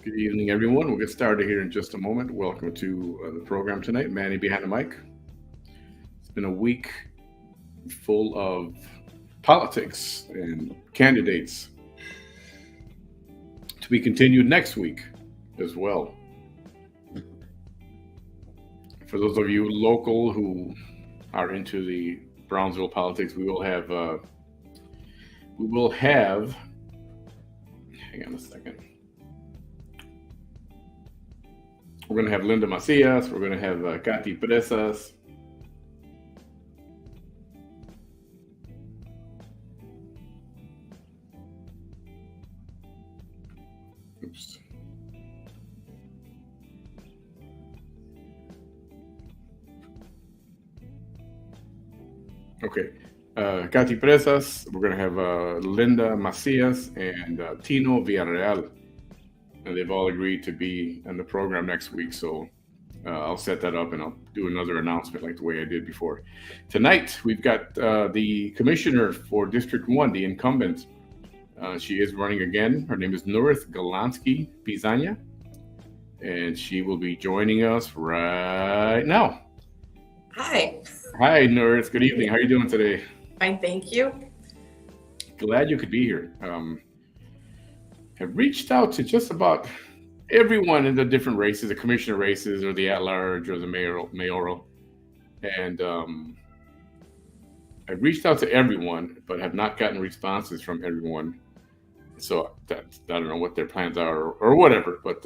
Good evening, everyone. We'll get started here in just a moment. Welcome to the program tonight. Manny behind the mic. It's been a week full of politics and candidates to be continued next week as well. For those of you local who are into the Brownsville politics, we will have, hang on a second. We're going to have Linda Macias. We're going to have Katy Presas. Oops. Okay. Katy Presas. We're going to have Linda Macias and Tino Villarreal. And they've all agreed to be on the program next week. So I'll set that up and I'll do another announcement like the way I did before. Tonight, we've got the commissioner for District 1, the incumbent. She is running again. Her name is Nurith Galonsky Pizaña. And she will be joining us right now. Hi. Hi, Nurith. Good evening. How are you doing today? Fine, thank you. Glad you could be here. Have reached out to just about everyone in the different races, the commissioner races or the at-large or the mayoral. And I've reached out to everyone, but have not gotten responses from everyone. So I don't know what their plans are or whatever, but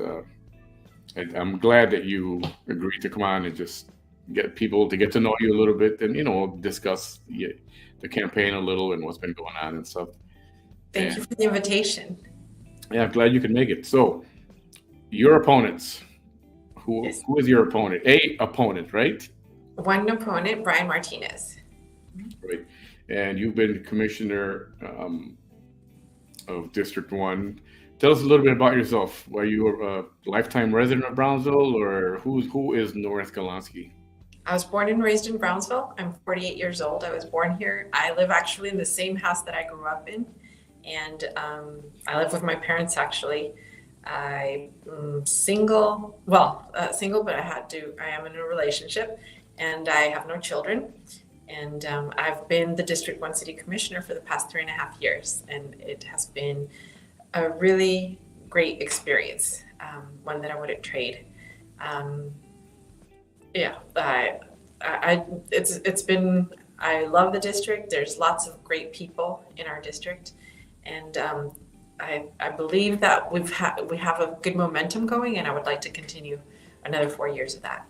I'm glad that you agreed to come on and just get people to get to know you a little bit and, discuss the campaign a little and what's been going on and stuff. Thank you for the invitation. Yeah, I'm glad you could make it. So, your opponents. Who is your opponent? A opponent, right? One opponent, Brian Martinez. Right. And you've been commissioner of District 1. Tell us a little bit about yourself. Are you a lifetime resident of Brownsville, or who is Nurith Galonsky? I was born and raised in Brownsville. I'm 48 years old. I was born here. I live actually in the same house that I grew up in. And I live with my parents, actually. I'm single, but I am in a relationship, and I have no children. And I've been the District 1 City Commissioner for the past 3.5 years. And it has been a really great experience, one that I wouldn't trade. I love the district. There's lots of great people in our district. And I believe that we have a good momentum going, and I would like to continue another 4 years of that.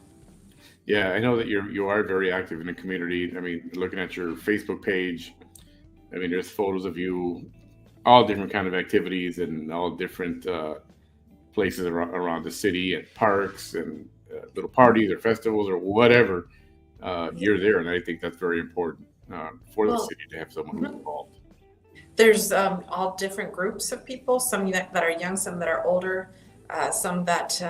Yeah, I know that you are very active in the community. I mean, looking at your Facebook page, I mean, there's photos of you, all different kind of activities and all different places around the city and parks and little parties or festivals or whatever. You're there, and I think that's very important for the city to have someone who's involved. There's all different groups of people, some that are young, some that are older, some that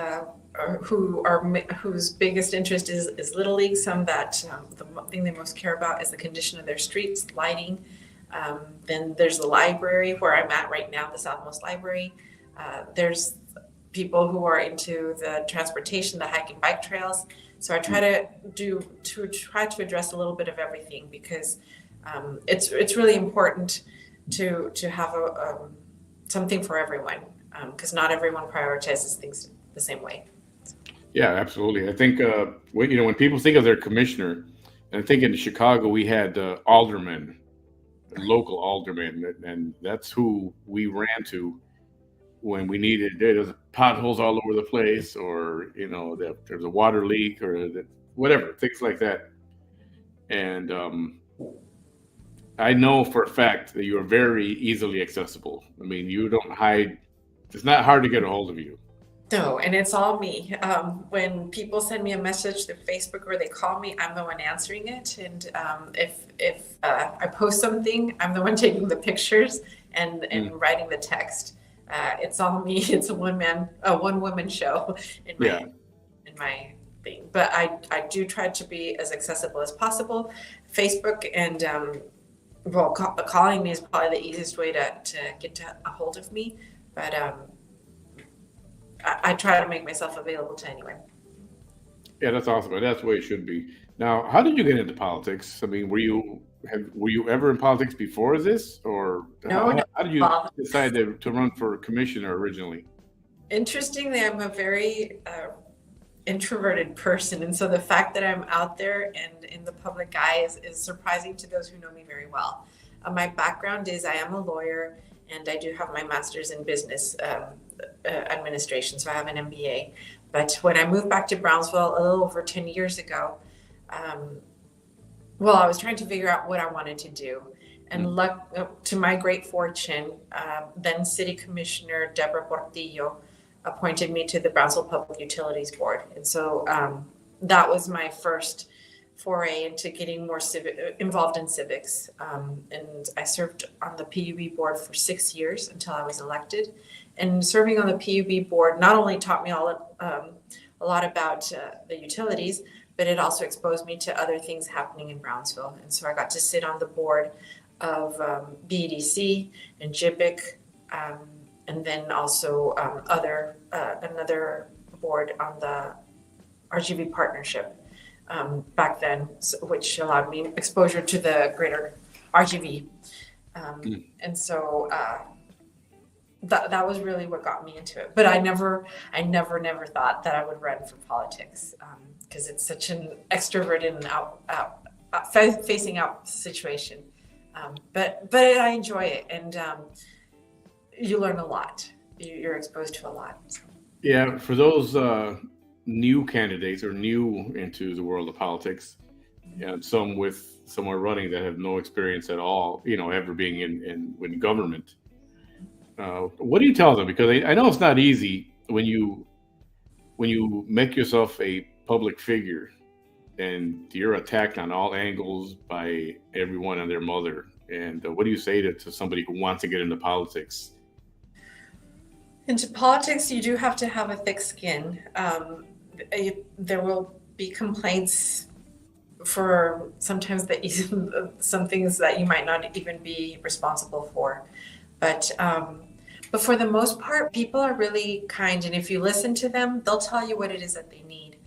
whose biggest interest is Little League, some that the thing they most care about is the condition of their streets, lighting. Then there's the library where I'm at right now, the Southmost Library. There's people who are into the transportation, the hike and bike trails. So I try to address a little bit of everything, because it's really important to have something for everyone, because not everyone prioritizes things the same way. Yeah, absolutely. I think when people think of their commissioner, And I think in Chicago we had aldermen, local aldermen, and that's who we ran to when we needed. There's potholes all over the place, or there's a water leak, or whatever, things like that. And I know for a fact that you are very easily accessible. I mean, you don't hide. It's not hard to get a hold of you. No, and it's all me. When people send me a message through Facebook or they call me, I'm the one answering it. And if I post something, I'm the one taking the pictures and writing the text. It's all me. It's a one woman show in my thing. But I do try to be as accessible as possible. Facebook and calling me is probably the easiest way to get a hold of me. But I try to make myself available to anyone. Yeah, that's awesome. That's the way it should be. Now, how did you get into politics? I mean, were you ever in politics before this, or No. How did you decide to run for commissioner originally? Interestingly, I'm a very introverted person, and so the fact that I'm out there and in the public eye is surprising to those who know me very well. My background is I am a lawyer, and I do have my master's in business administration, so I have an MBA. But when I moved back to Brownsville a little over 10 years ago, I was trying to figure out what I wanted to do. And to my great fortune, then City Commissioner Deborah Portillo appointed me to the Brownsville Public Utilities Board. And so that was my first foray into getting more involved in civics. And I served on the PUB board for 6 years until I was elected. And serving on the PUB board not only taught me a lot about the utilities, but it also exposed me to other things happening in Brownsville. And so I got to sit on the board of BEDC and JIPIC, and then also another board on the RGV partnership back then, which allowed me exposure to the greater RGV. And so that was really what got me into it. But I never thought that I would run for politics, because it's such an extroverted and facing out situation. But I enjoy it, and you learn a lot. You're exposed to a lot. So. Yeah, for those new candidates or new into the world of politics, some are running that have no experience at all, ever being in government. What do you tell them? Because I know it's not easy when you make yourself a public figure and you're attacked on all angles by everyone and their mother. And what do you say to somebody who wants to get into politics? Into politics, you do have to have a thick skin. There will be complaints for sometimes some things that you might not even be responsible for. But for the most part, people are really kind. And if you listen to them, they'll tell you what it is that they need.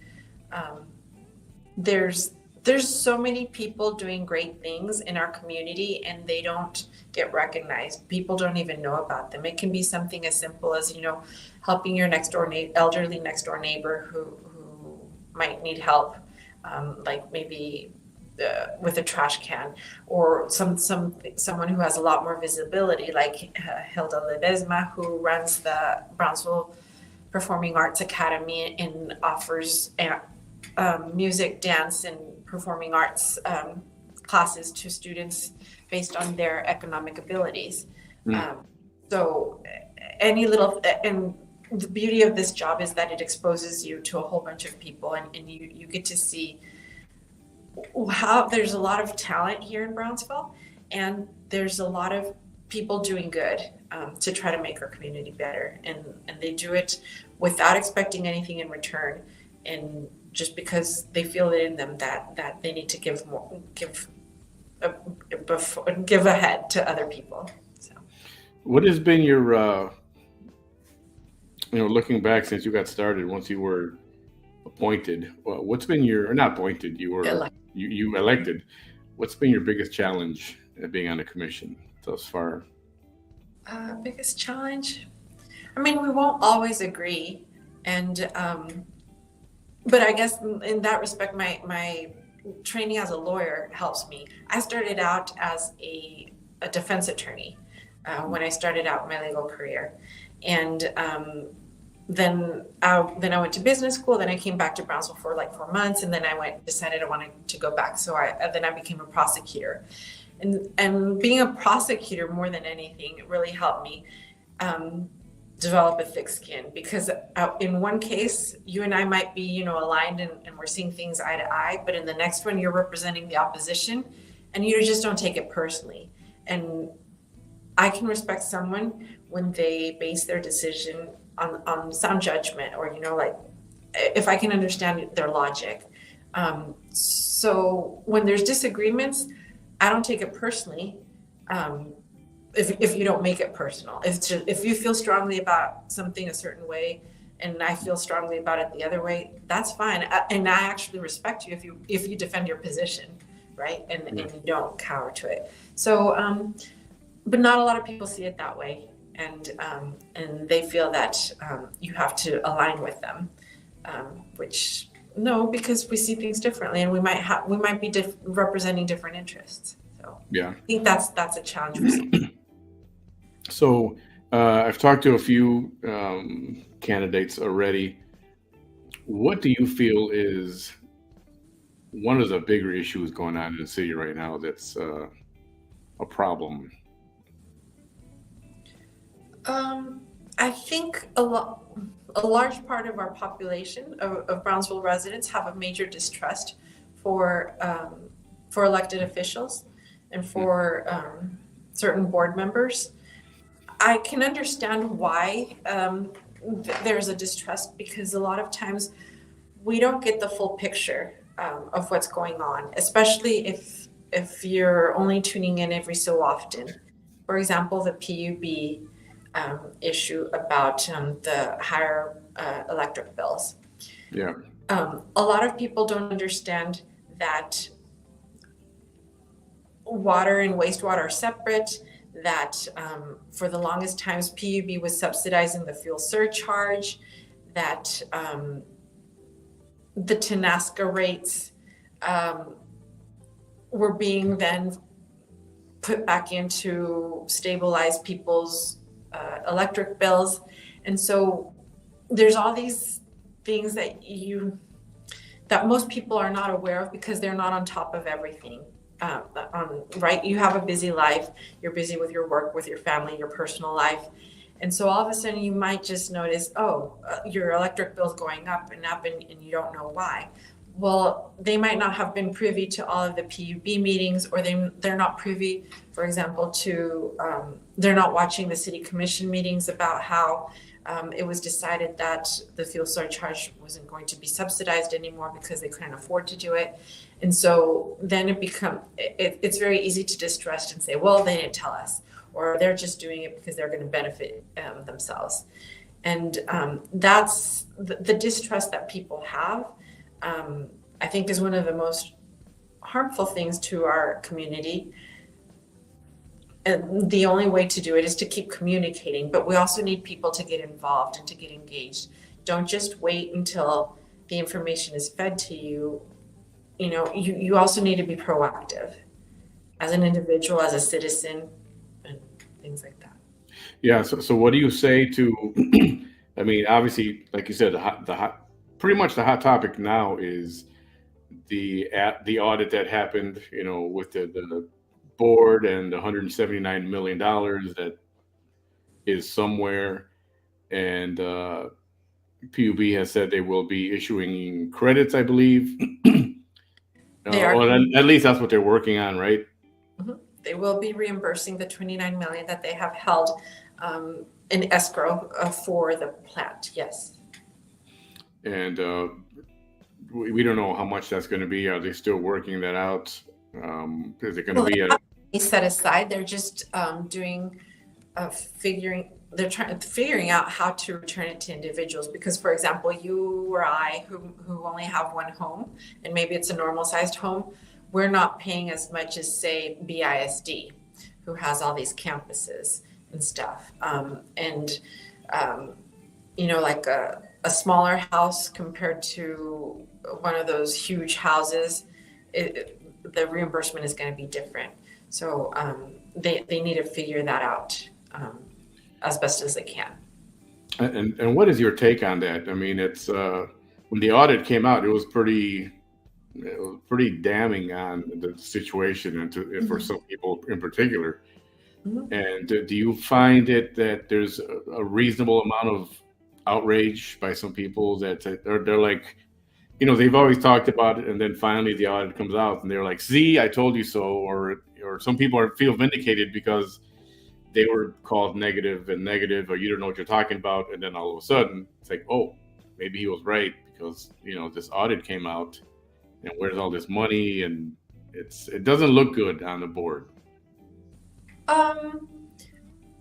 There's so many people doing great things in our community, and they don't get recognized. People don't even know about them. It can be something as simple as, helping your elderly next door neighbor who might need help, like maybe with a trash can, or someone who has a lot more visibility, like Hilda Ledesma, who runs the Brownsville Performing Arts Academy and offers music, dance, and performing arts classes to students based on their economic abilities. So and the beauty of this job is that it exposes you to a whole bunch of people, and you get to see how there's a lot of talent here in Brownsville, and there's a lot of people doing good to try to make our community better, and they do it without expecting anything in return, and just because they feel it in them that they need to give ahead to other people. So, what has been your looking back since you got started, once you were appointed, what's been your, or not appointed, you were you elected, what's been your biggest challenge at being on the commission thus far? Biggest challenge, I mean, we won't always agree, and but I guess in that respect, my training as a lawyer helps me. I started out as a defense attorney when I started out my legal career. And then I went to business school. Then I came back to Brownsville for like 4 months, and then decided I wanted to go back. So then I became a prosecutor, and being a prosecutor more than anything, it really helped me develop a thick skin, because in one case you and I might be aligned and we're seeing things eye to eye, but in the next one you're representing the opposition, and you just don't take it personally. And I can respect someone when they base their decision on sound judgment, or like if I can understand their logic. So when there's disagreements, I don't take it personally. If you don't make it personal, if you feel strongly about something a certain way and I feel strongly about it the other way, that's fine. And I actually respect you if you defend your position, right? And you don't cower to it. So, but not a lot of people see it that way. And they feel that you have to align with them, which no, because we see things differently, and we might be representing different interests. So yeah, I think that's a challenge for some. So I've talked to a few candidates already. What do you feel is one of the bigger issues going on in the city right now that's a problem? I think a large part of our population of Brownsville residents have a major distrust for elected officials and for certain board members. I can understand why there's a distrust, because a lot of times we don't get the full picture of what's going on, especially if you're only tuning in every so often. For example, the PUB issue about the higher electric bills. Yeah. A lot of people don't understand that water and wastewater are separate, that for the longest times PUB was subsidizing the fuel surcharge, that the TNASCA rates were being then put back into stabilize people's electric bills. And so there's all these things that most people are not aware of because they're not on top of everything. Right? You have a busy life. You're busy with your work, with your family, your personal life. And so all of a sudden you might just notice, your electric bill's going up and up, and you don't know why. Well, they might not have been privy to all of the PUB meetings, or they're not privy, for example, to, they're not watching the city commission meetings about how it was decided that the fuel surcharge wasn't going to be subsidized anymore because they couldn't afford to do it. And so then it's very easy to distrust and say, well, they didn't tell us, or they're just doing it because they're going to benefit themselves. And that's the distrust that people have, I think, is one of the most harmful things to our community. And the only way to do it is to keep communicating, but we also need people to get involved and to get engaged. Don't just wait until the information is fed to you. You also need to be proactive as an individual, as a citizen, and things like that. Yeah. So what do you say to? I mean, obviously, like you said, pretty much the hot topic now is the audit that happened. With the board and the $179 million that is somewhere, and PUB has said they will be issuing credits, I believe. Well, at least that's what they're working on, right? Mm-hmm. They will be reimbursing the $29 million that they have held in escrow for the plant. Yes. And we don't know how much that's going to be. Are they still working that out? Is it going to be set aside? They're just figuring out how to return it to individuals, because, for example, you or I who only have one home, and maybe it's a normal sized home, we're not paying as much as, say, BISD, who has all these campuses and stuff. Like a smaller house compared to one of those huge houses, the reimbursement is going to be different. So they need to figure that out as best as they can. And what is your take on that? I mean, it's when the audit came out, it was pretty damning on the situation and for some people in particular. Mhm. And do you find it that there's a reasonable amount of outrage by some people that they're like, they've always talked about it, and then finally the audit comes out, and they're like, "See, I told you so," or some people feel vindicated because they were called negative, or you don't know what you're talking about, and then all of a sudden it's like, oh, maybe he was right because this audit came out, and where's all this money, and it doesn't look good on the board.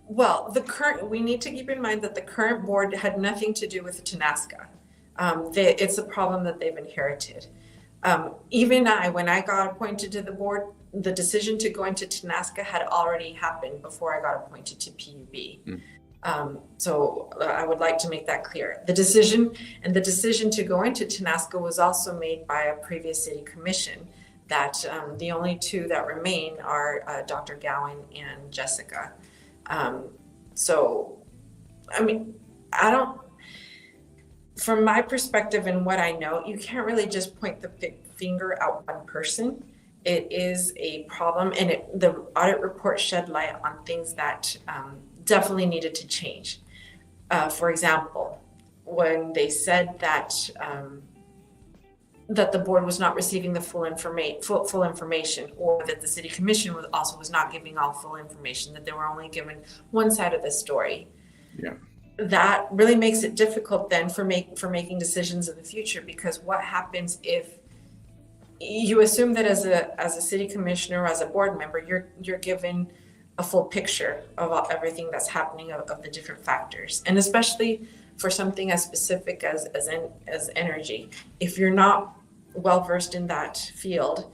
Well, we need to keep in mind that the current board had nothing to do with Tenasca. It's a problem that they've inherited. Even when I got appointed to the board, the decision to go into Tenasca had already happened before I got appointed to PUB. So I would like to make that clear. The decision to go into Tenasca was also made by a previous city commission. That the only two that remain are Dr. Gowan and Jessica. So, I mean, from my perspective and what I know, you can't really just point the finger at one person. It is a problem, and the audit report shed light on things that definitely needed to change. For example, when they said that the board was not receiving the full information, or that the city commission was not giving all full information, that they were only given one side of the story. Yeah. That really makes it difficult then for making decisions in the future, because what happens if you assume that as a city commissioner or as a board member, you're given a full picture of everything that's happening, of the different factors, and especially for something as specific as energy. If you're not well versed in that field,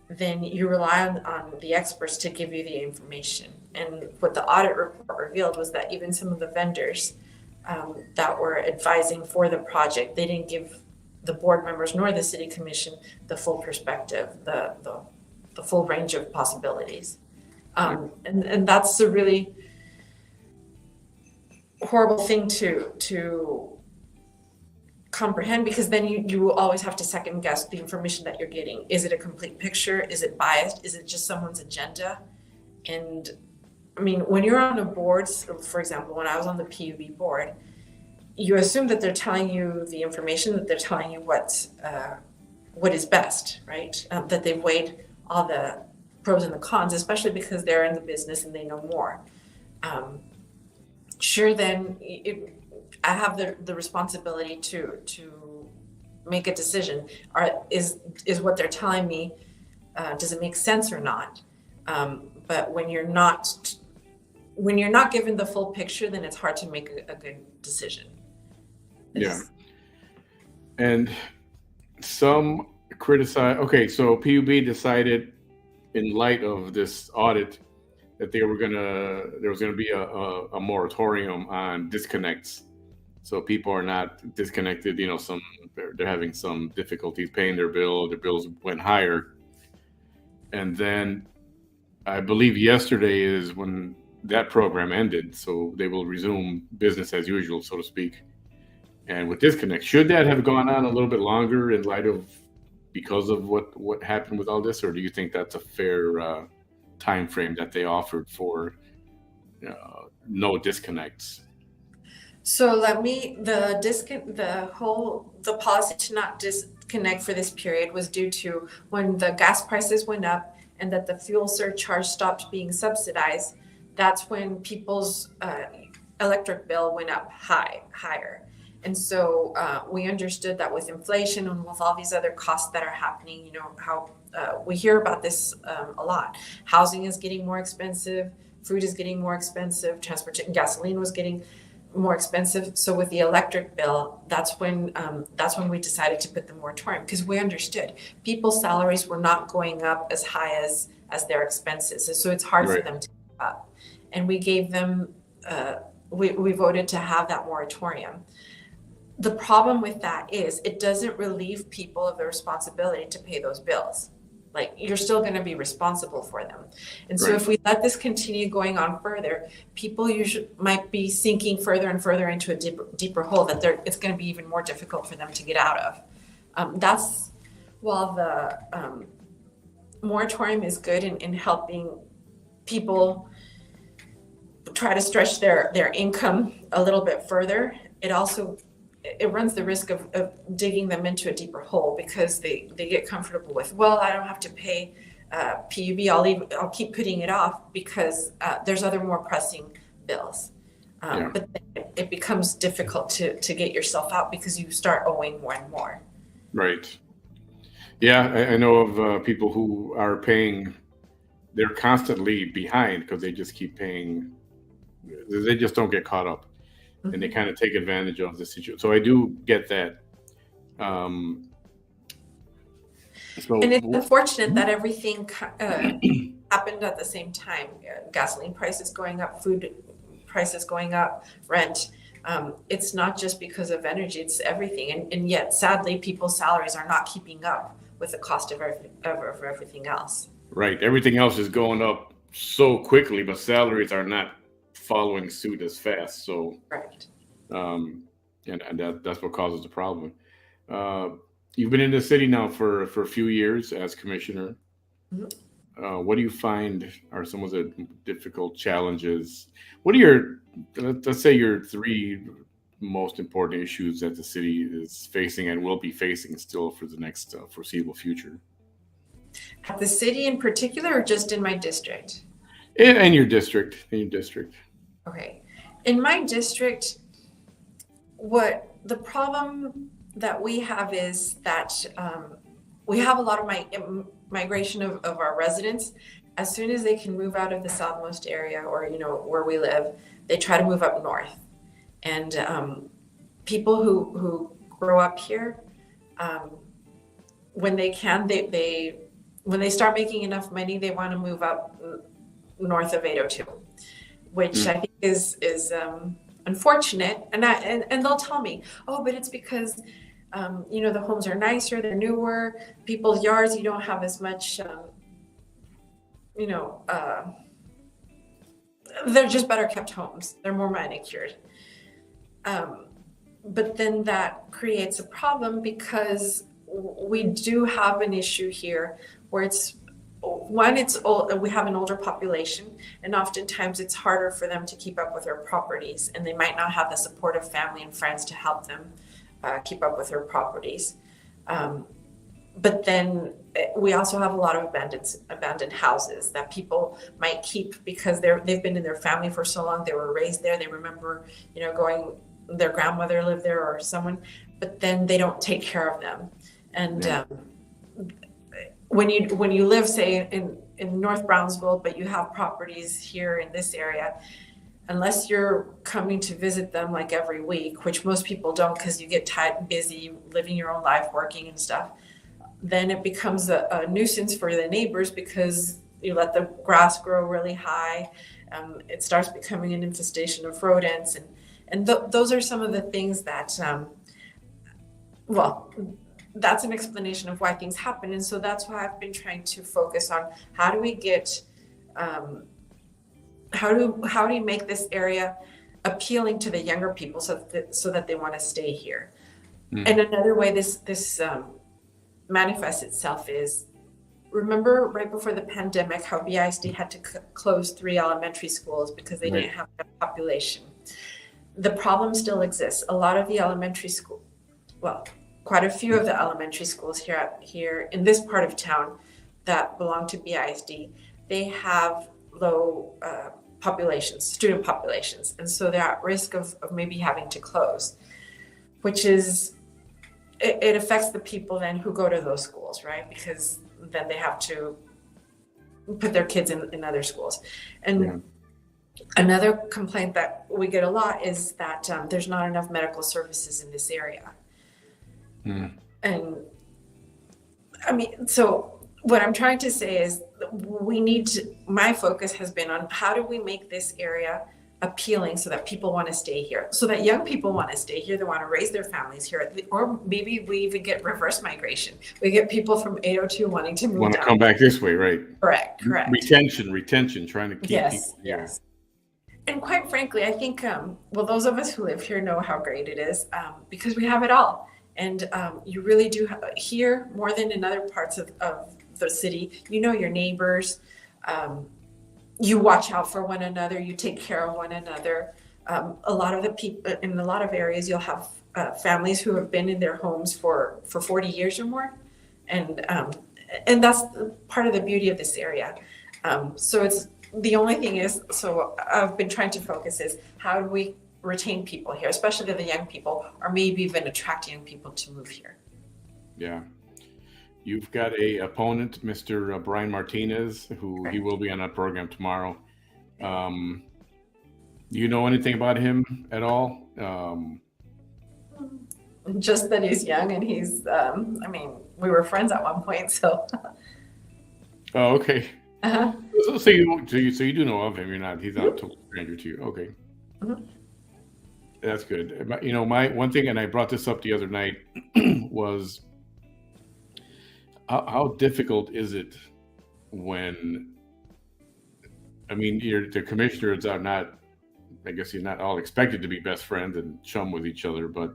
then you rely on the experts to give you the information. And what the audit report revealed was that even some of the vendors that were advising for the project, they didn't give the board members nor the city commission the full perspective, the full range of possibilities. And that's a really horrible thing to comprehend, because then you will always have to second guess the information that you're getting. Is it a complete picture? Is it biased? Is it just someone's agenda? And I mean, when you're on a board, for example, when I was on the PUB board, you assume that they're telling you the information, that they're telling you what is best, right? That they've weighed all the pros and the cons, especially because they're in the business and they know more. Sure, then I have the responsibility to make a decision. Is what they're telling me, does it make sense or not? But when you're not given the full picture, then it's hard to make a good decision. Yeah. And some criticize, okay, so PUB decided in light of this audit that there was gonna be a moratorium on disconnects. So people are not disconnected, they're having some difficulties paying their bills went higher. And then I believe yesterday is when that program ended, so they will resume business as usual, so to speak. And with disconnect, should that have gone on a little bit longer in light of, because of what happened with all this, or do you think that's a fair time frame that they offered for no disconnects? So the policy to not disconnect for this period was due to when the gas prices went up and that the fuel surcharge stopped being subsidized. That's when people's electric bill went up higher. And so we understood that with inflation and with all these other costs that are happening, how we hear about this a lot. Housing is getting more expensive, food is getting more expensive, transportation, gasoline was getting more expensive. So with the electric bill, that's when we decided to put the moratorium, because we understood people's salaries were not going up as high as their expenses. So it's hard for them to keep up. And we gave them, we voted to have that moratorium. The problem with that is it doesn't relieve people of the responsibility to pay those bills. Like, you're still going to be responsible for them. And so Right. if we let this continue going on further, people usually might be sinking further and further into a deeper hole that it's going to be even more difficult for them to get out of. That's while the moratorium is good in helping people try to stretch their income a little bit further, it runs the risk of digging them into a deeper hole, because they get comfortable with, well, I don't have to pay PUB, I'll keep putting it off because there's other more pressing bills. But then it becomes difficult to get yourself out because you start owing more and more. Right. Yeah, I know of people who are paying, they're constantly behind because they just keep paying, they just don't get caught up. And they kind of take advantage of the situation. So I do get that. And it's unfortunate that everything happened at the same time. Gasoline prices going up, food prices going up, rent. It's not just because of energy, it's everything. And yet, sadly, people's salaries are not keeping up with the cost of everything else. Right. Everything else is going up so quickly, but salaries are not following suit as fast. So, right. And that's what causes the problem. You've been in the city now for a few years as commissioner. Mm-hmm. What do you find are some of the difficult challenges? What are let's say your 3 most important issues that the city is facing and will be facing still for the next foreseeable future? At the city in particular, or just in my district? In your district. Okay. In my district, what the problem that we have is that we have a lot of migration of our residents. As soon as they can move out of the southmost area, or where we live, they try to move up north. And people who grow up here, when they can, when they start making enough money, they want to move up north of 802, which I think is unfortunate. And they'll tell me, oh, but it's because the homes are nicer, they're newer, people's yards, you don't have as much they're just better kept homes, they're more manicured. But then that creates a problem, because we do have an issue here where it's old, we have an older population, and oftentimes it's harder for them to keep up with their properties, and they might not have the support of family and friends to help them keep up with their properties. But then we also have a lot of abandoned houses that people might keep because they've been in their family for so long, they were raised there, they remember their grandmother lived there or someone, but then they don't take care of them. And when you live, say, in North Brownsville, but you have properties here in this area, unless you're coming to visit them like every week, which most people don't because you get tired, busy, living your own life, working and stuff, then it becomes a nuisance for the neighbors because you let the grass grow really high. It starts becoming an infestation of rodents. And those are some of the things that, that's an explanation of why things happen. And so that's why I've been trying to focus on how do we get, how do you make this area appealing to the younger people so that they want to stay here. And another way this manifests itself is, remember right before the pandemic how BISD had to close 3 elementary schools because they didn't have enough population. The problem still exists. A lot of the elementary school, quite a few of the elementary schools here in this part of town that belong to BISD, they have low student populations. And so they're at risk of maybe having to close, which is, it affects the people then who go to those schools, right? Because then they have to put their kids in other schools. And another complaint that we get a lot is that there's not enough medical services in this area. And I mean, so what I'm trying to say is my focus has been on how do we make this area appealing so that people want to stay here, so that young people want to stay here. They want to raise their families here, or maybe we even get reverse migration. We get people from 802 wanting to move Want to down. come back this way, right? Correct. Retention, trying to keep people here. Yes. And quite frankly, I think, well, those of us who live here know how great it is, because we have it all. And you really do here more than in other parts of the city. You know your neighbors. You watch out for one another. You take care of one another. A lot of the people in a lot of areas, you'll have families who have been in their homes for 40 years or more, and that's part of the beauty of this area. So it's the only thing is, so I've been trying to focus is how do we retain people here, especially the young people, or maybe even attract young people to move here. Yeah. You've got a opponent, Mr. Brian Martinez, who he will be on that program tomorrow. Do you know anything about him at all? Just that he's young and he's, I mean, we were friends at one point, so. Oh, okay. Uh-huh. So you do know of him. You're not. He's not a total stranger to you. Okay. Mm-hmm. That's good. You know, my one thing, and I brought this up the other night, was how difficult is it when, I mean, the commissioners are not, I guess you're not all expected to be best friends and chum with each other, but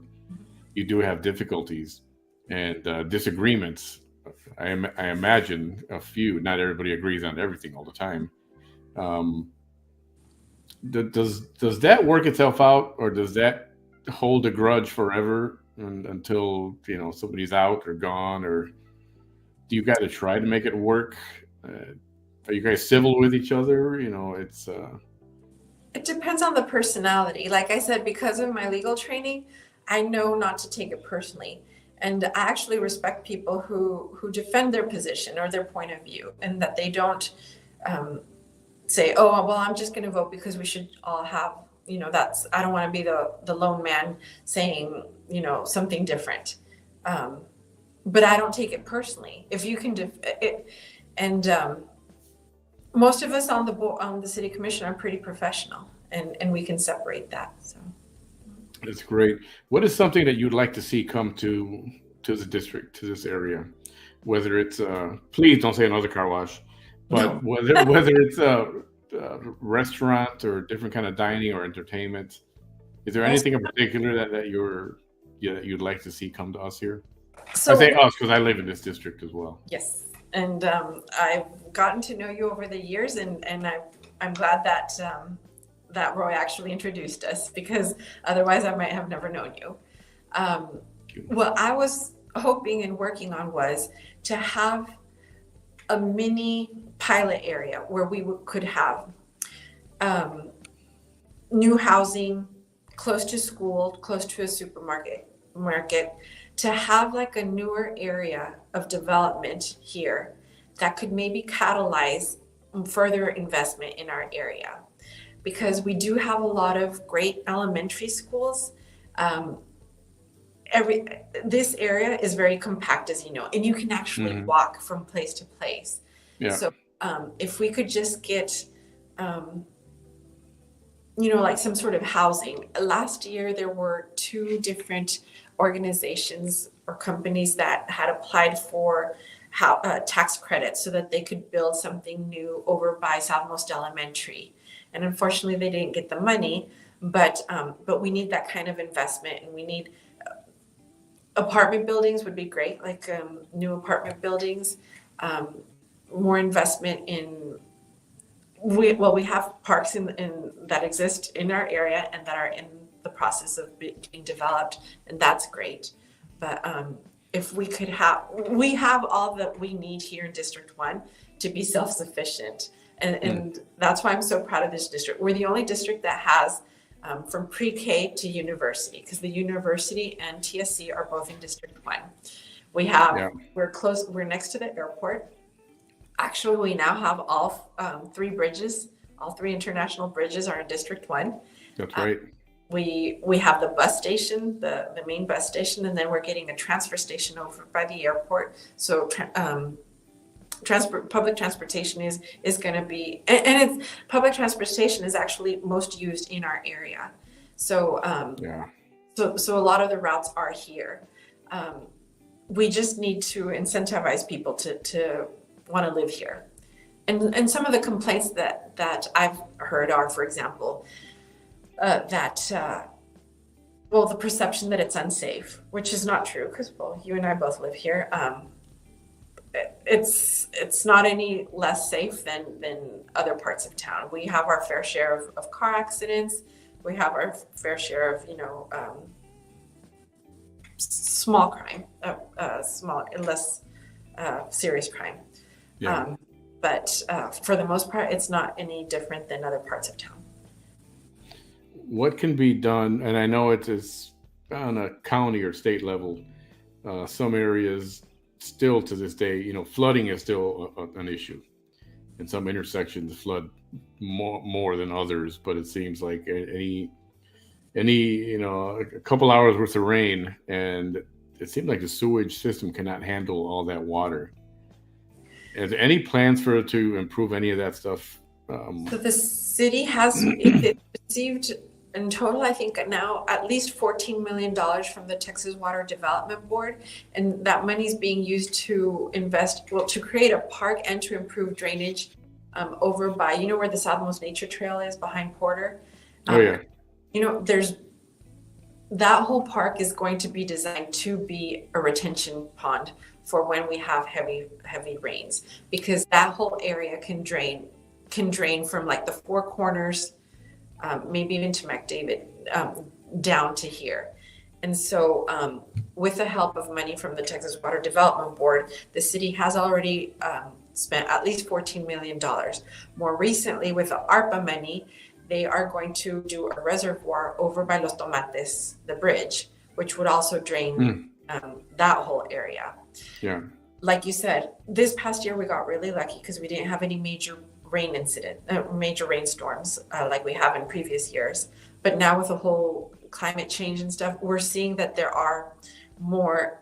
you do have difficulties and disagreements. I imagine a few. Not everybody agrees on everything all the time. Does that work itself out, or does that hold a grudge forever until somebody's out or gone, or do you got to try to make it work? Are you guys civil with each other? It's. It depends on the personality. Like I said, because of my legal training, I know not to take it personally. And I actually respect people who defend their position or their point of view, and that they don't say, oh, well, I'm just going to vote because we should all have, I don't want to be the lone man saying, something different. But I don't take it personally. If you can, most of us on the city commission are pretty professional, and we can separate that. So. That's great. What is something that you'd like to see come to the district, to this area? Whether it's please don't say another car wash, but no. whether it's a restaurant or different kind of dining or entertainment, is there anything in particular that you'd like to see come to us here? So, I say us because I live in this district as well. Yes, and I've gotten to know you over the years, and I'm glad that Roy actually introduced us, because otherwise I might have never known you. What I was hoping and working on was to have a mini pilot area where we could have new housing, close to school, close to a supermarket, to have like a newer area of development here that could maybe catalyze further investment in our area. Because we do have a lot of great elementary schools. This area is very compact, as you know, and you can actually walk from place to place. Yeah. So if we could just get, like some sort of housing. Last year, there were 2 different organizations or companies that had applied for tax credits so that they could build something new over by Southmost Elementary. And unfortunately, they didn't get the money, but we need that kind of investment, and we need apartment buildings would be great, like new apartment buildings, more investment in. We have parks in that exist in our area and that are in the process of being developed, and that's great. But if we could we have all that we need here in District 1 to be self-sufficient. And that's why I'm so proud of this district. We're the only district that has from pre-K to university, because the university and TSC are both in District 1. We're close, we're next to the airport. Actually, we now have all 3 bridges, all 3 international bridges are in District 1. That's right. We have the bus station, the main bus station, and then we're getting a transfer station over by the airport. So public transportation is going to be, and it's public transportation is actually most used in our area. So so a lot of the routes are here. We just need to incentivize people to want to live here. And some of the complaints that I've heard are, for example, the perception that it's unsafe, which is not true because, well, you and I both live here. It's not any less safe than other parts of town. We have our fair share of car accidents. We have our fair share of, small crime, less serious crime. Yeah. But for the most part, it's not any different than other parts of town. What can be done, and I know it is on a county or state level, some areas still to this day, flooding is still an issue. And some intersections flood more than others, but it seems like a couple hours worth of rain, and it seems like the sewage system cannot handle all that water. Are there any plans for it to improve any of that stuff? So the city has it received in total, I think now at least $14 million from the Texas Water Development Board, and that money is being used to to create a park and to improve drainage over by, where the Southmost Nature Trail is behind Porter. There's that whole park is going to be designed to be a retention pond for when we have heavy rains, because that whole area can drain from like the Four Corners, maybe even to McDavid, down to here. And so with the help of money from the Texas Water Development Board, the city has already spent at least $14 million. More recently, with the ARPA money, they are going to do a reservoir over by Los Tomates, the bridge, which would also drain that whole area. Yeah. Like you said, this past year we got really lucky because we didn't have any major rainstorms like we have in previous years. But now with the whole climate change and stuff, we're seeing that there are more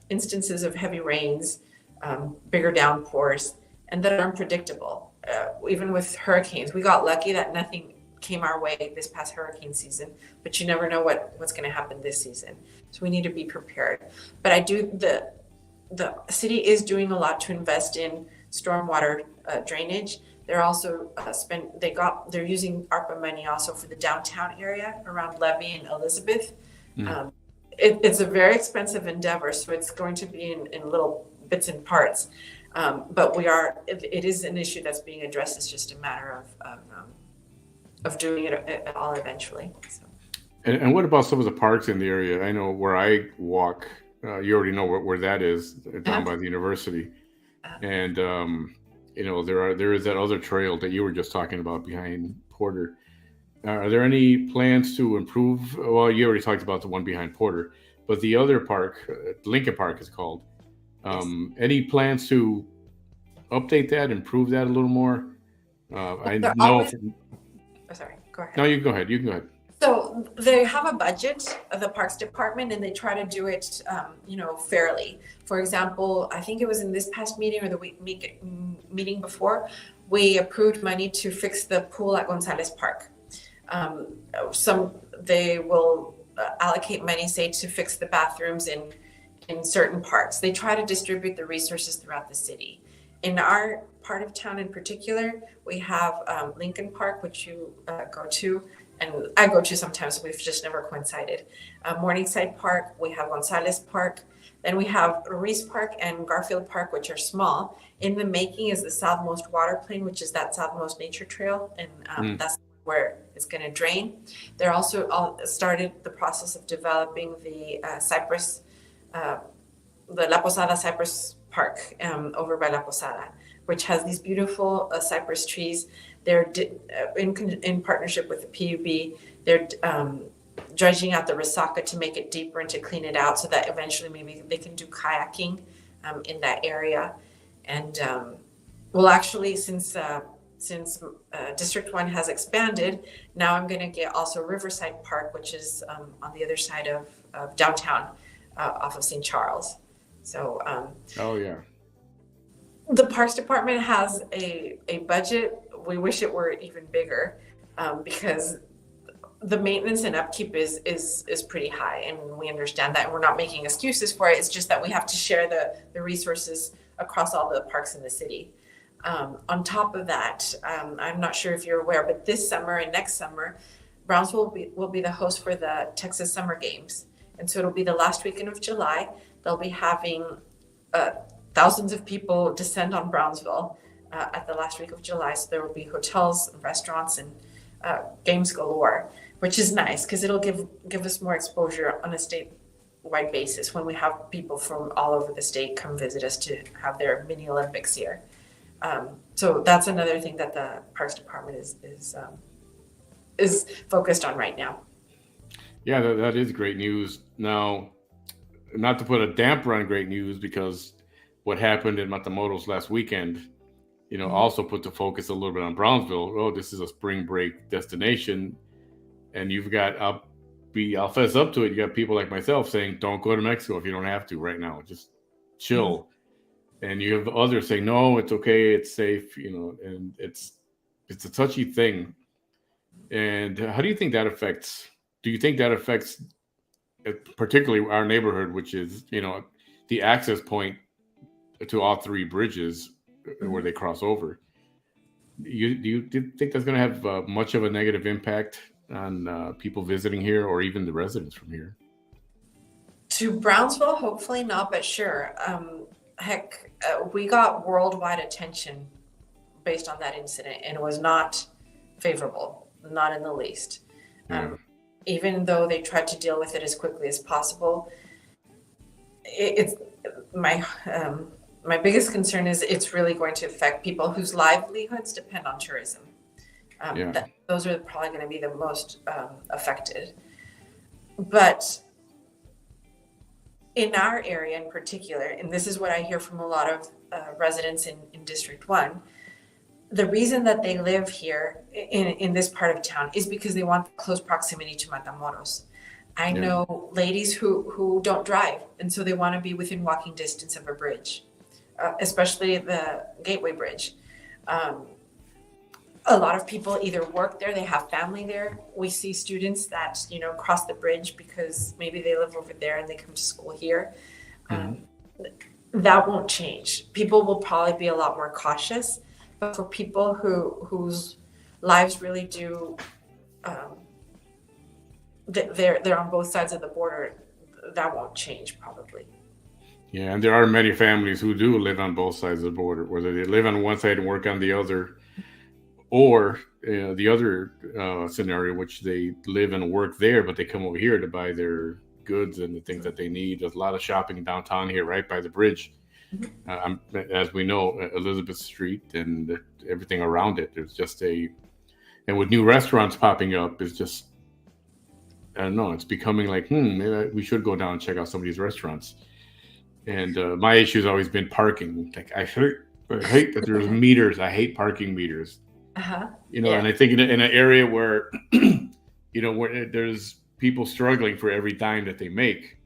instances of heavy rains, bigger downpours, and that are unpredictable. Even with hurricanes, we got lucky that nothing came our way this past hurricane season, but you never know what's going to happen this season. So we need to be prepared. But the city is doing a lot to invest in stormwater drainage. They're also they're using ARPA money also for the downtown area around Levy and Elizabeth. It's a very expensive endeavor, so it's going to be in little bits and parts. But it is an issue that's being addressed. It's just a matter of doing it all eventually. So. And what about some of the parks in the area? I know where I walk, you already know where that is, down by the university. And, there is that other trail that you were just talking about behind Porter. Are there any plans to improve? Well, you already talked about the one behind Porter, but the other park, Lincoln Park is called. Any plans to update that, improve that a little more? I know. Sorry, go ahead. No, you go ahead. You can go ahead. So they have a budget of the Parks Department, and they try to do it, fairly. For example, I think it was in this past meeting or the meeting before, we approved money to fix the pool at Gonzalez Park. They will allocate money, say, to fix the bathrooms in certain parks. They try to distribute the resources throughout the city. In our part of town in particular, we have Lincoln Park, which you go to, and I go to sometimes. We've just never coincided. Morningside Park, we have Gonzalez Park. Then we have Reese Park and Garfield Park, which are small. In the making is the Southmost Water Plane, which is that Southmost Nature Trail, and that's where it's going to drain. They're also started the process of developing the the La Posada Cypress Park over by La Posada, which has these beautiful cypress trees. They're in partnership with the PUB. They're dredging out the resaca to make it deeper and to clean it out so that eventually maybe they can do kayaking in that area. And actually, since District 1 has expanded, now I'm going to get also Riverside Park, which is on the other side of downtown off of St. Charles. So The Parks Department has a budget. We wish it were even bigger, because the maintenance and upkeep is pretty high, and we understand that, and we're not making excuses for it. It's just that we have to share the resources across all the parks in the city. On top of that, I'm not sure if you're aware, but this summer and next summer, Brownsville will be the host for the Texas Summer Games. And so it'll be the last weekend of July. They'll be having thousands of people descend on Brownsville at the last week of July. So there will be hotels, restaurants, and games galore, which is nice because it'll give us more exposure on a statewide basis when we have people from all over the state come visit us to have their mini Olympics here. So that's another thing that the Parks Department is focused on right now. Yeah, that is great news. Now, not to put a damper on great news, because what happened in Matamoros last weekend, also put the focus a little bit on Brownsville. Oh, this is a spring break destination, and you've got I'll fess up to it. You got people like myself saying, "Don't go to Mexico if you don't have to right now. Just chill." And you have others saying, "No, it's okay, it's safe." And it's a touchy thing. And how do you think that affects? Do you think that affects, particularly our neighborhood, which is the access point to all three bridges where they cross over? Do you think that's going to have much of a negative impact on people visiting here, or even the residents from here? To Brownsville, hopefully not, but sure. Heck, we got worldwide attention based on that incident, and it was not favorable, not in the least. Even though they tried to deal with it as quickly as possible, it's my biggest concern is it's really going to affect people whose livelihoods depend on tourism. Those are probably going to be the most affected. But in our area in particular, and this is what I hear from a lot of residents in District 1, the reason that they live here in this part of town is because they want close proximity to Matamoros. I know ladies who don't drive, and so they want to be within walking distance of a bridge, especially the Gateway Bridge. A lot of people either work there, they have family there. We see students that cross the bridge because maybe they live over there and they come to school here. That won't change. People will probably be a lot more cautious. But for people whose lives really do, they're on both sides of the border, that won't change probably. Yeah, and there are many families who do live on both sides of the border, whether they live on one side and work on the other, or the other scenario, which they live and work there, but they come over here to buy their goods and the things that they need. There's a lot of shopping downtown here, right by the bridge. As we know, Elizabeth Street and everything around it, there's just and with new restaurants popping up, it's just, I don't know, it's becoming like, maybe we should go down and check out some of these restaurants. And my issue has always been parking. Like, I hate that there's meters. I hate parking meters. And I think in an area where, where there's people struggling for every dime that they make,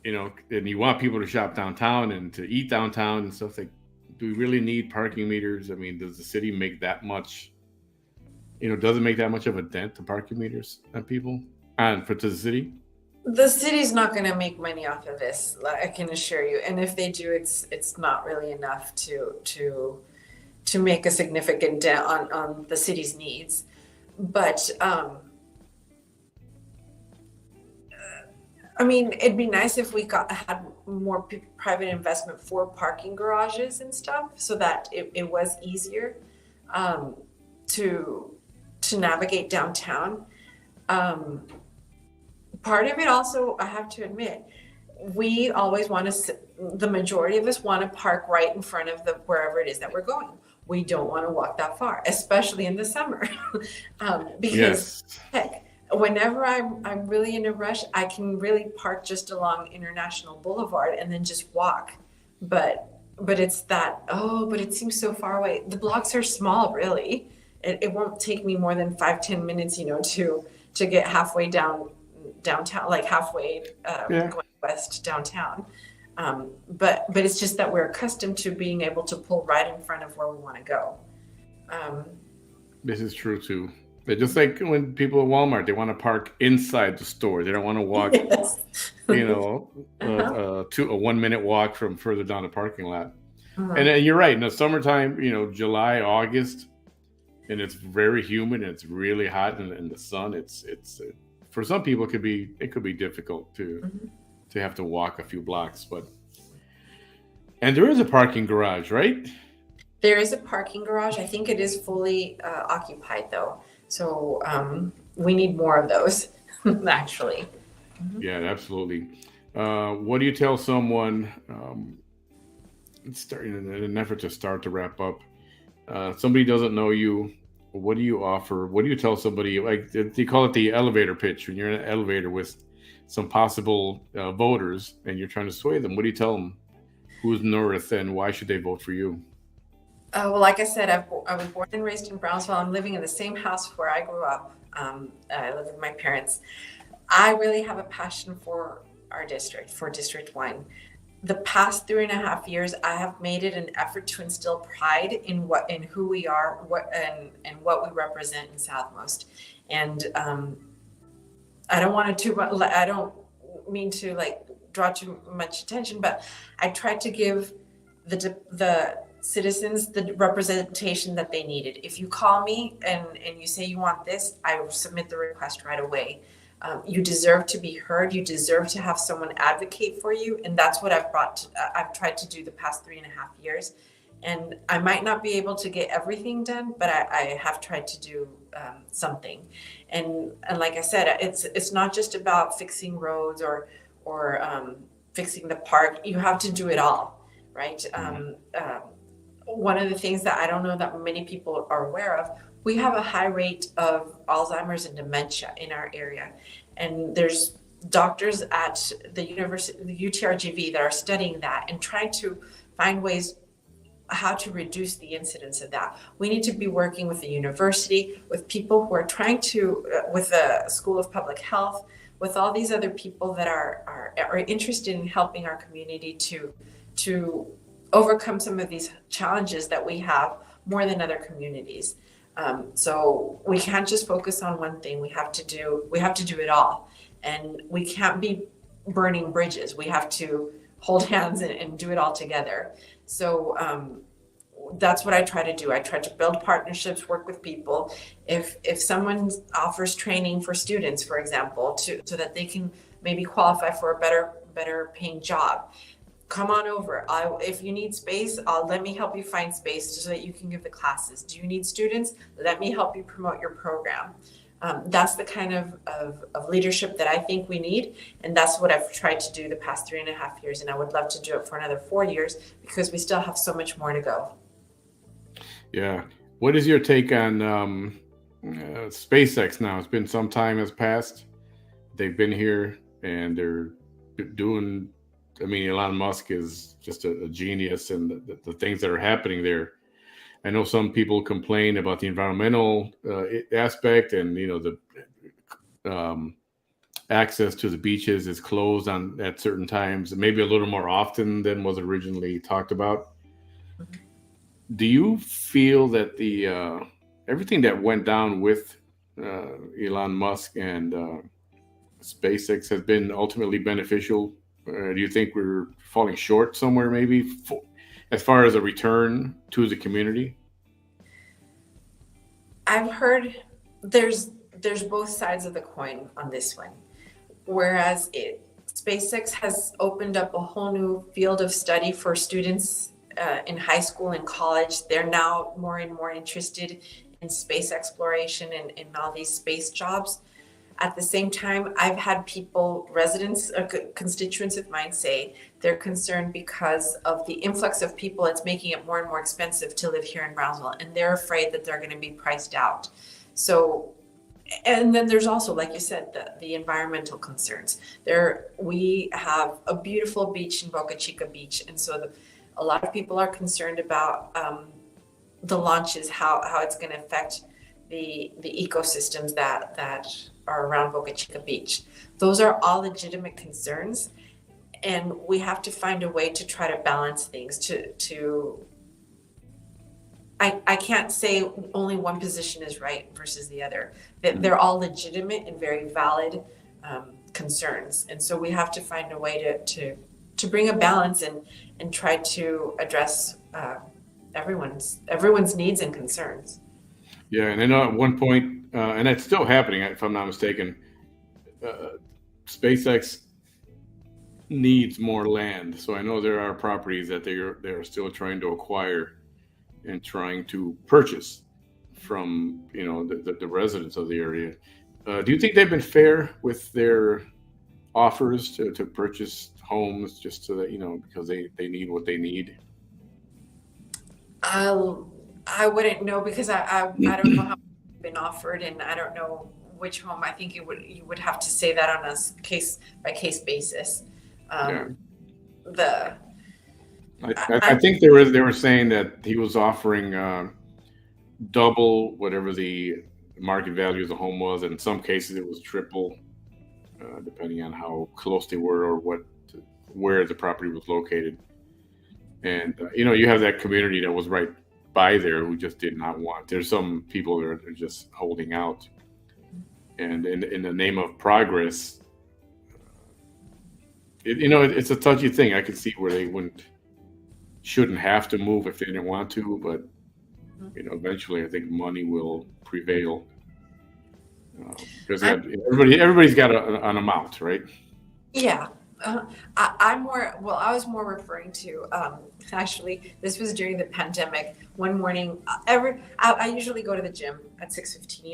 and you want people to shop downtown and to eat downtown and stuff. Like, do we really need parking meters? I mean, does the city make that much? Does it make that much of a dent to parking meters on people and to the city? The city's not going to make money off of this, I can assure you. And if they do, it's not really enough to make a significant dent on the city's needs. But I mean, it'd be nice if we had more private investment for parking garages and stuff, so that it was easier to navigate downtown. Part of it also, I have to admit, we always the majority of us want to park right in front of wherever it is that we're going. We don't want to walk that far, especially in the summer, because heck, whenever I'm really in a rush, I can really park just along International Boulevard and then just walk. But it's that, but it seems so far away. The blocks are small, really. It won't take me more than 5-10 minutes, to get halfway downtown, like halfway going west downtown. But it's just that we're accustomed to being able to pull right in front of where we want to go. This is true too. But just like when people at Walmart, they want to park inside the store. They don't want to walk, Yes. you know, Uh-huh. a 1 minute walk from further down the parking lot. Uh-huh. And you're right. In the summertime, July, August, and it's very humid and it's really hot in the sun. It's for some people it could be difficult Mhm. to have to walk a few blocks. And there is a parking garage, right? There is a parking garage. I think it is fully occupied though. So we need more of those, actually. Yeah, absolutely. What do you tell someone? Starting in an effort to start to wrap up. Somebody doesn't know you. What do you offer? What do you tell somebody? Like they call it the elevator pitch. When you're in an elevator with some possible voters and you're trying to sway them, what do you tell them? Who's Nurith and why should they vote for you? Well, like I said, I was born and raised in Brownsville. I'm living in the same house where I grew up. I live with my parents. I really have a passion for our district, for District 1. The past 3.5 years, I have made it an effort to instill pride in who we are, and what we represent in Southmost. And I don't mean to draw too much attention, but I tried to give the citizens the representation that they needed. If you call me and you say you want this, I will submit the request right away. You deserve to be heard. You deserve to have someone advocate for you. And that's what I've tried to do the past 3.5 years. And I might not be able to get everything done, but I have tried to do something. And like I said, it's not just about fixing roads or fixing the park. You have to do it all, right? One of the things that I don't know that many people are aware of, we have a high rate of Alzheimer's and dementia in our area. And there's doctors at the university, the UTRGV, that are studying that and trying to find ways how to reduce the incidence of that. We need to be working with the university, with people who are trying to, with the School of Public Health, with all these other people that are interested in helping our community to overcome some of these challenges that we have more than other communities. So we can't just focus on one thing. We have to do it all, and we can't be burning bridges. We have to hold hands and do it all together. So that's what I try to do. I try to build partnerships, work with people. If someone offers training for students, for example, so that they can maybe qualify for a better paying job, come on over. If you need space, let me help you find space so that you can give the classes. Do you need students? Let me help you promote your program. That's the kind of leadership that I think we need. And that's what I've tried to do the past 3.5 years. And I would love to do it for another 4 years because we still have so much more to go. Yeah. What is your take on SpaceX now? It's been some time has passed. They've been here and they're doing, Elon Musk is just a genius, and the things that are happening there. I know some people complain about the environmental aspect, and the access to the beaches is closed at certain times, maybe a little more often than was originally talked about. Mhm. Do you feel that the everything that went down with Elon Musk and SpaceX has been ultimately beneficial? Do you think we're falling short somewhere, maybe, as far as a return to the community? I've heard there's both sides of the coin on this one. Whereas SpaceX has opened up a whole new field of study for students in high school and college. They're now more and more interested in space exploration and all these space jobs. At the same time, I've had people, residents, constituents of mine say they're concerned because of the influx of people. It's making it more and more expensive to live here in Brownsville, and they're afraid that they're going to be priced out. So, and then there's also, like you said, the environmental concerns. We have a beautiful beach in Boca Chica Beach, and so a lot of people are concerned about the launches, how it's going to affect the ecosystems that are around Boca Chica Beach. Those are all legitimate concerns. and we have to find a way to try to balance things I can't say only one position is right versus the other. They're all legitimate and very valid concerns. And so we have to find a way to bring a balance and try to address everyone's needs and concerns. Yeah, and I know at one point, and it's still happening, if I'm not mistaken, SpaceX needs more land. So I know there are properties that they're still trying to acquire and trying to purchase from the residents of the area. Do you think they've been fair with their offers to purchase homes just so that because they need what they need? I wouldn't know because I don't know how it's been offered, and I don't know which home. I think you would have to say that on a case by case basis. Yeah. The I think they were saying that he was offering double whatever the market value of the home was. In some cases, it was triple, depending on how close they were or where the property was located. And you have that community that was right by there who just did not want. There's some people that are just holding out, and in the name of progress, it's a touchy thing. I could see where they shouldn't have to move if they didn't want to, but eventually I think money will prevail because everybody's got an amount, right? Yeah. I was more referring to, actually, this was during the pandemic. One morning, I usually go to the gym at 6:15.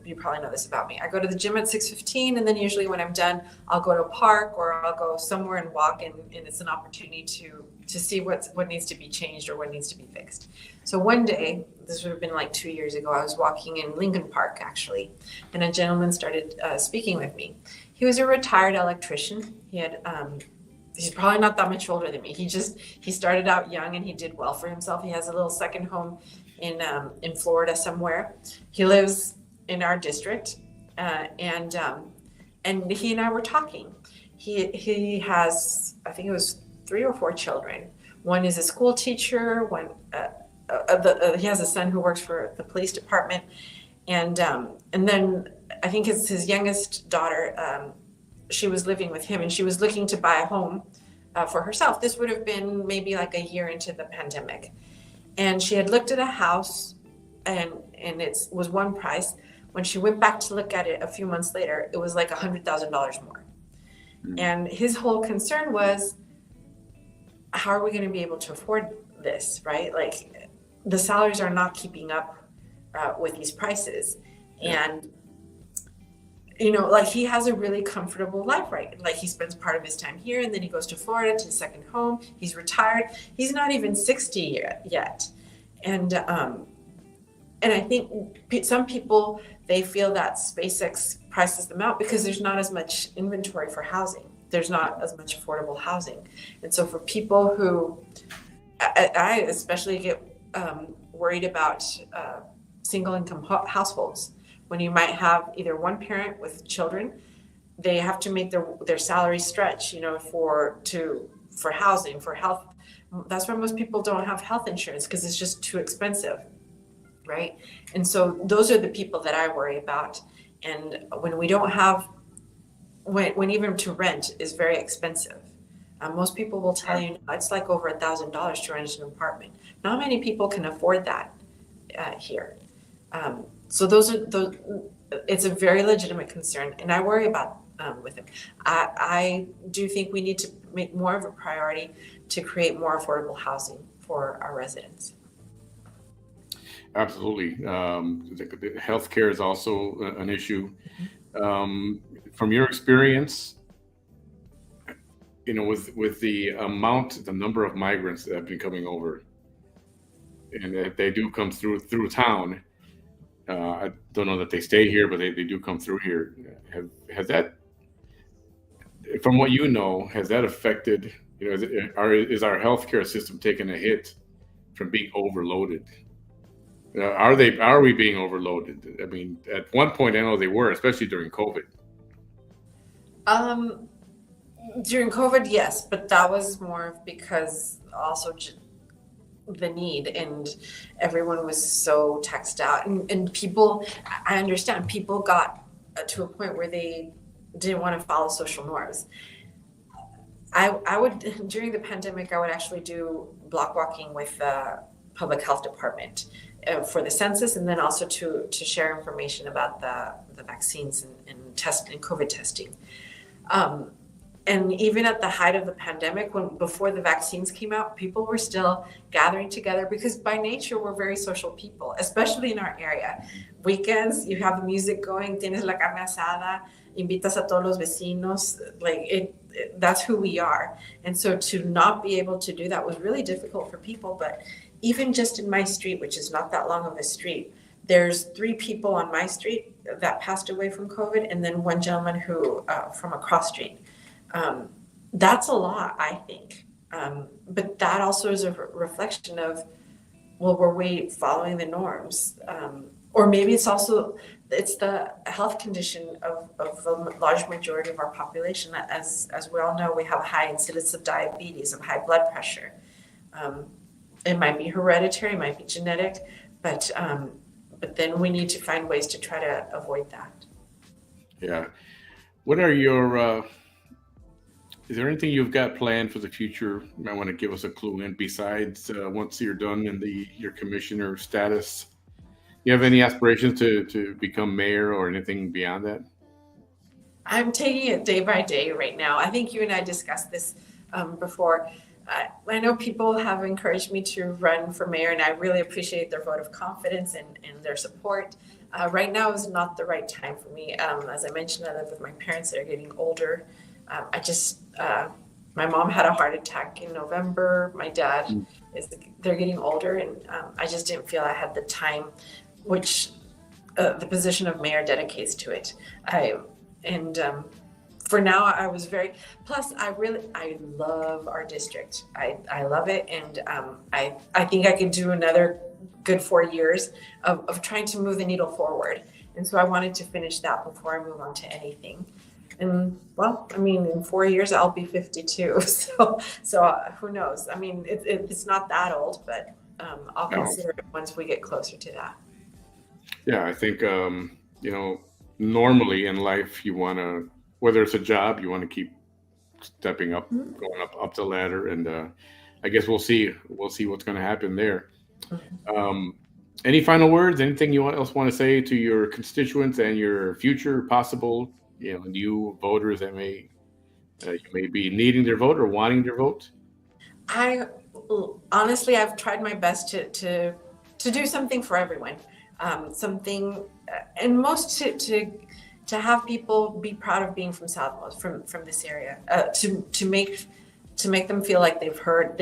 You probably know this about me. I go to the gym at 6:15, and then usually when I'm done, I'll go to a park or I'll go somewhere and walk, and it's an opportunity to see what needs to be changed or what needs to be fixed. So one day, this would have been like 2 years ago, I was walking in Lincoln Park, actually, and a gentleman started speaking with me. He was a retired electrician. He's probably not that much older than me. He started out young and he did well for himself. He has a little second home in Florida somewhere. He lives in our district, and he and I were talking. He has, I think it was 3 or 4 children. One is a school teacher. He has a son who works for the police department, and then I think his youngest daughter, she was living with him and she was looking to buy a home for herself. This would have been maybe like a year into the pandemic. And she had looked at a house and it was one price. When she went back to look at it a few months later, it was like $100,000 more. Mm-hmm. And his whole concern was, how are we going to be able to afford this, right? Like the salaries are not keeping up with these prices. Yeah. And like he has a really comfortable life, right? Like he spends part of his time here and then he goes to Florida to his second home. He's retired. He's not even 60 yet. And I think some people, they feel that SpaceX prices them out because there's not as much inventory for housing. There's not as much affordable housing. And so for people who, I especially get worried about single income households. When you might have either one parent with children, they have to make their salary stretch, for housing, for health. That's why most people don't have health insurance, because it's just too expensive, right? And so those are the people that I worry about. And when we don't have, when even to rent is very expensive, most people will tell you it's like over $1,000 to rent an apartment. Not many people can afford that here. So it's a very legitimate concern, and I worry about with him. I do think we need to make more of a priority to create more affordable housing for our residents. Absolutely. The healthcare is also an issue. From your experience, with the number of migrants that have been coming over, and if they do come through town, I don't know that they stay here, but they do come through here. Has that, from what has that affected, is our healthcare system taking a hit from being overloaded? Are we being overloaded? I mean, at one point I know they were, especially during COVID. During COVID, yes, but that was more because also the need, and everyone was so taxed out, and people, I understand people got to a point where they didn't want to follow social norms. I would, during the pandemic, I would actually do block walking with the public health department for the census, and then also to share information about the vaccines and test and COVID testing. And even at the height of the pandemic, before the vaccines came out, people were still gathering together because by nature we're very social people, especially in our area. Weekends, you have the music going, tienes la carne asada, invitas a todos los vecinos, like that's who we are. And so to not be able to do that was really difficult for people. But even just in my street, which is not that long of a street, there's 3 people on my street that passed away from COVID, and then 1 gentleman who from a cross street. That's a lot, I think. But that also is a reflection of, well, were we following the norms? Or maybe it's the health condition of the large majority of our population. As we all know, we have a high incidence of diabetes, of high blood pressure. It might be hereditary, it might be genetic, but then we need to find ways to try to avoid that. Yeah. What are your is there anything you've got planned for the future? You might want to give us a clue in besides once you're done in your commissioner status. You have any aspirations to become mayor or anything beyond that? I'm taking it day by day right now. I think you and I discussed this before. I know people have encouraged me to run for mayor, and I really appreciate their vote of confidence and their support. Right now is not the right time for me. As I mentioned, I live with my parents that are getting older. My mom had a heart attack in November. My dad they're getting older, and I just didn't feel I had the time, which the position of mayor dedicates to it. For now, I was plus I love our district. I love it. And I think I could do another good 4 years of trying to move the needle forward. And so I wanted to finish that before I move on to anything. And well, I mean, in 4 years, I'll be 52. So who knows? I mean, it's not that old, but I'll consider it once we get closer to that. Yeah, I think, normally in life, you want to, whether it's a job, you want to keep stepping up, going up the ladder. And I guess we'll see what's going to happen there. Any final words? Anything you else want to say to your constituents and your future possible, new voters that you may be needing their vote or wanting their vote? Honestly, I've tried my best to do something for everyone. Something, and most to have people be proud of being from Southmost, from this area, to make them feel like they're heard,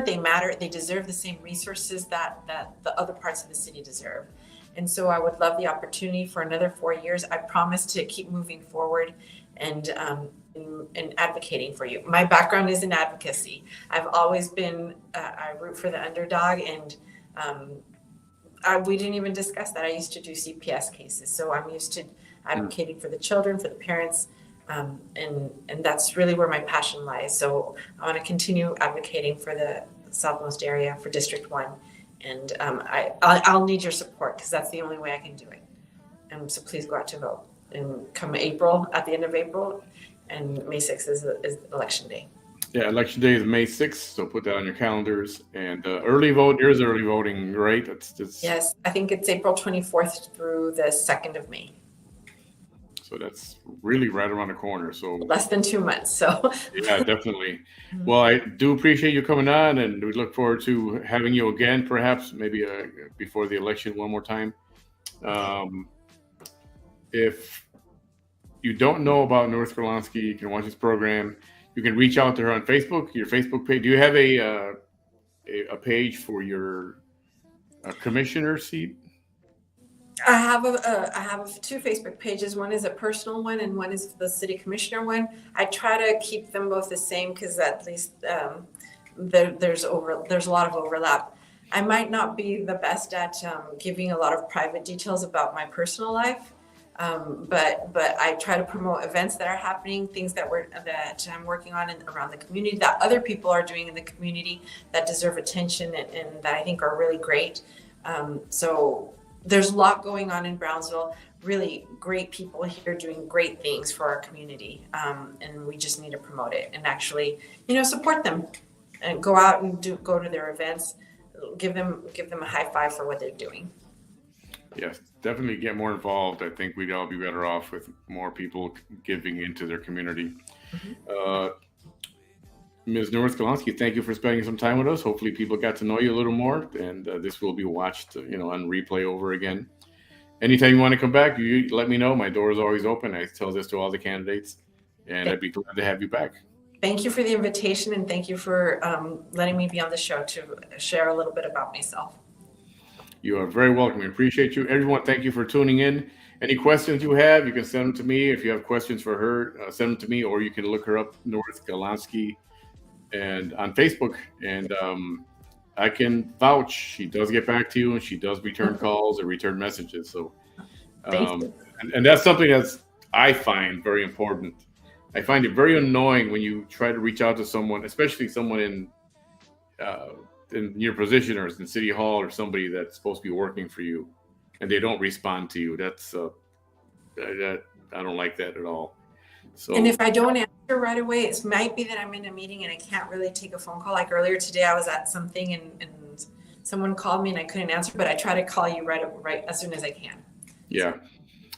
they matter, they deserve the same resources that the other parts of the city deserve. And so I would love the opportunity for another 4 years. I promise to keep moving forward and advocating for you. My background is in advocacy. I've always been, I root for the underdog, and we didn't even discuss that. I used to do CPS cases, so I'm used to advocating for the children, for the parents, and that's really where my passion lies. So I want to continue advocating for the Southmost area, for District 1, and I'll need your support because that's the only way I can do it. And so please go out to vote. And come April, at the end of April, and May 6th is election day. Yeah, election day is May 6th, so put that on your calendars. And early vote, there's early voting, right? Yes, I think it's April 24th through the 2nd of May. So that's really right around the corner. So less than 2 months. So yeah, definitely. Well, I do appreciate you coming on, and we look forward to having you again, perhaps maybe before the election one more time. If you don't know about Nurith Galonsky, you can watch this program. You can reach out to her on Facebook, your Facebook page. Do you have a page for your commissioner seat? I have 2 Facebook pages. One is a personal one, and one is the city commissioner one. I try to keep them both the same because at least there's a lot of overlap. I might not be the best at giving a lot of private details about my personal life, But I try to promote events that are happening, things that I'm working on around the community, that other people are doing in the community that deserve attention and that I think are really great. So there's a lot going on in Brownsville. Really great people here doing great things for our community, and we just need to promote it and actually, support them and go out and go to their events, give them a high five for what they're doing. Yes, definitely get more involved. I think we'd all be better off with more people giving into their community. Ms. Nurith Galonsky, thank you for spending some time with us. Hopefully people got to know you a little more, and this will be watched, on replay over again. Anytime you want to come back, you let me know. My door is always open. I tell this to all the candidates, and I'd be glad to have you back. Thank you for the invitation, and thank you for letting me be on the show to share a little bit about myself. You are very welcome. We appreciate you. Everyone, thank you for tuning in. Any questions you have, you can send them to me. If you have questions for her, send them to me, or you can look her up, Nurith Galonsky, and on Facebook. And I can vouch. She does get back to you, and she does return calls or return messages. So, and that's something I find very important. I find it very annoying when you try to reach out to someone, especially someone in your position or in City Hall or somebody that's supposed to be working for you, and they don't respond to you. That's I don't like that at all. So, and if I don't answer right away, it might be that I'm in a meeting and I can't really take a phone call. Like earlier today, I was at something and someone called me and I couldn't answer, but I try to call you right as soon as I can. Yeah,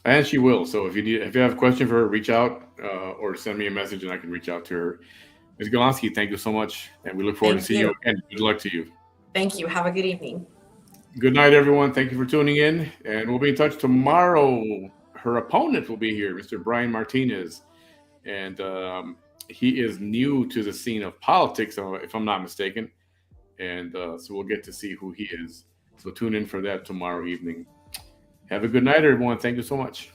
and she will. So if you have a question for her, reach out or send me a message and I can reach out to her. Ms. Galonsky, thank you so much, and we look forward to seeing you again. Good luck to you. Thank you. Have a good evening. Good night, everyone. Thank you for tuning in, and we'll be in touch tomorrow. Her opponent will be here, Mr. Brian Martinez, and he is new to the scene of politics, if I'm not mistaken, and so we'll get to see who he is. So tune in for that tomorrow evening. Have a good night, everyone. Thank you so much.